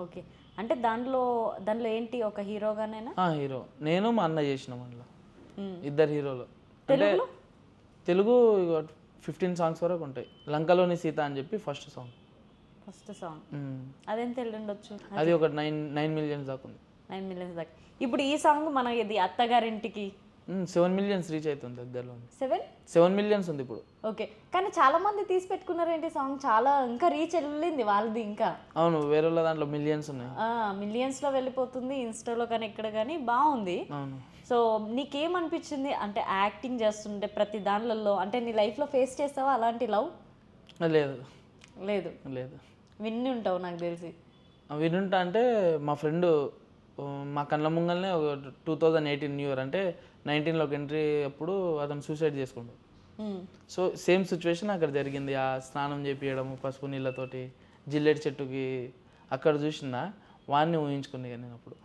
Okay. అంటే దాంట్లో ఏంటి ఒక హీరోగానేనా? హీరో నేను మా అన్న చేసినాం అందులో, హ్మ్. ఇద్దరు హీరోలు. అంటే తెలుగులో? తెలుగు 15 సాంగ్స్ వరకు ఉంటాయి. లంకలోని సీత అని చెప్పి ఫస్ట్ సాంగ్. First song. అదెంత వెళ్ళుండొచ్చు? అది ఒక 9 మిలియన్స్ దాకా ఉంది. 9 మిలియన్స్ దాకా. ఇప్పుడు ఈ సాంగ్ మన ఇది అత్తగారింటికి 7 మిలియన్స్ రీచ్ అవుతుంది దగ్గరలో. 7. 7 మిలియన్స్ ఉంది ఇప్పుడు. ఓకే. కానీ చాలా మంది తీసి పెట్టుకున్నారేంటి సాంగ్? చాలా ఇంకా రీచ్ వెళ్ళింది వాళ్ళది ఇంకా. అవును, వేరే వాళ్ళ దాంట్లో మిలియన్స్ ఉన్నాయి. మిలియన్స్లో వెళ్ళిపోతుంది ఇన్స్టాలో కానీ ఎక్కడ కానీ బాగుంది. అవును. సో నీకేమనిపించింది అంటే యాక్టింగ్ చేస్తుంటే ప్రతి దానిలలో అంటే నీ లైఫ్లో ఫేస్ చేస్తావా అలాంటి లవ్? లేదు లేదు. లేదు. విన్ని ఉంటావు నాకు తెలిసి. వినుంటా అంటే మా ఫ్రెండ్ మా కళ్ళ ముంగల్నే ఒక 2018 న్యూ ఇయర్ అంటే 19లోకి ఎంట్రీ అప్పుడు అతను సూసైడ్ చేసుకుంటాడు. సో సేమ్ సిచ్యువేషన్ అక్కడ జరిగింది. ఆ స్నానం చేపియడం పసుపు నీళ్ళతోటి జిల్లెట్ చెట్టుకి అక్కడ చూసిన వాడిని ఊహించుకుంది నేను అప్పుడు.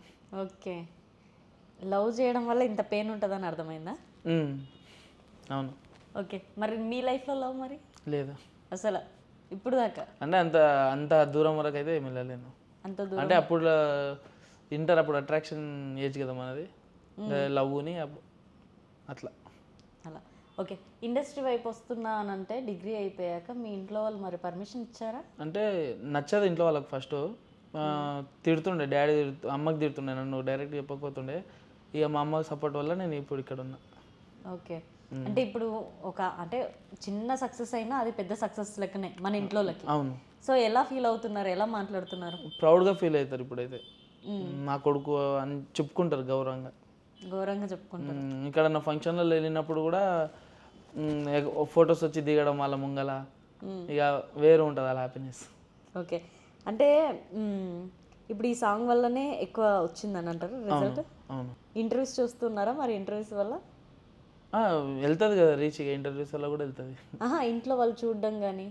ఓకే. లవ్ చేయడం వల్ల ఇంత పెయిన్ ఉంటుందని అర్థమైందా? అవును. ఓకే. మరి మీ లైఫ్లో లవ్ మరి లేదు అసలు ఇప్పుడు దాకా? అంటే అంత దూరం వరకు అయితే ఏమి వెళ్ళలేను. అంత దూరం అంటే అప్పుడు ఇంటర్ అప్పుడు అట్రాక్షన్ ఏజ్ కదా మనది, లవ్ని అట్లా. అలా. ఓకే. ఇండస్ట్రీ వైపు వస్తున్నా అని అంటే డిగ్రీ అయిపోయాక మీ ఇంట్లో వాళ్ళు మరి పర్మిషన్ ఇచ్చారా? అంటే నచ్చదు ఇంట్లో వాళ్ళకి ఫస్ట్. తిడుతుండే డాడీ, అమ్మకి తిడుతుండే, నన్ను డైరెక్ట్ చెప్పకపోతుండే. ఇక మా అమ్మకి సపోర్ట్ వల్ల నేను ఇప్పుడు ఇక్కడ ఉన్నా. ఓకే. అంటే ఇప్పుడు అంటే చిన్న సక్సెస్ అయినా అది పెద్ద సక్సెస్ లెక్కనే మన ఇంట్లోకి. అవును. సో ఎలా ఫీల్ అవుతున్నారు, ఎలా మాట్లాడుతున్నారు? ప్రౌడ్గా ఫీల్ అవుతారు ఇప్పుడైతే. నా కొడుకు అని చెప్పుకుంటారు గౌరవంగా చెప్పుకుంటారు. ఇక్కడ నా ఫంక్షన్లలో వెళ్ళినప్పుడు కూడా ఫొటోస్ వచ్చి దిగడం వాళ్ళ ముంగల, ఇక వేరు ఉంటుంది అలా హ్యాపీనెస్. ఓకే. అంటే ఇప్పుడు ఈ సాంగ్ వల్లనే ఎక్కువ వచ్చిందని అంటారు రిజల్ట్? అవును. ఇంటర్వ్యూస్ చూస్తున్నారా మరి? ఇంటర్వ్యూస్ వల్ల వెళ్తుంది కదా రీచ్, ఇంటర్వ్యూస్ వల్ల కూడా వెళ్తుంది. ఇంట్లో వాళ్ళు చూడడం కానీ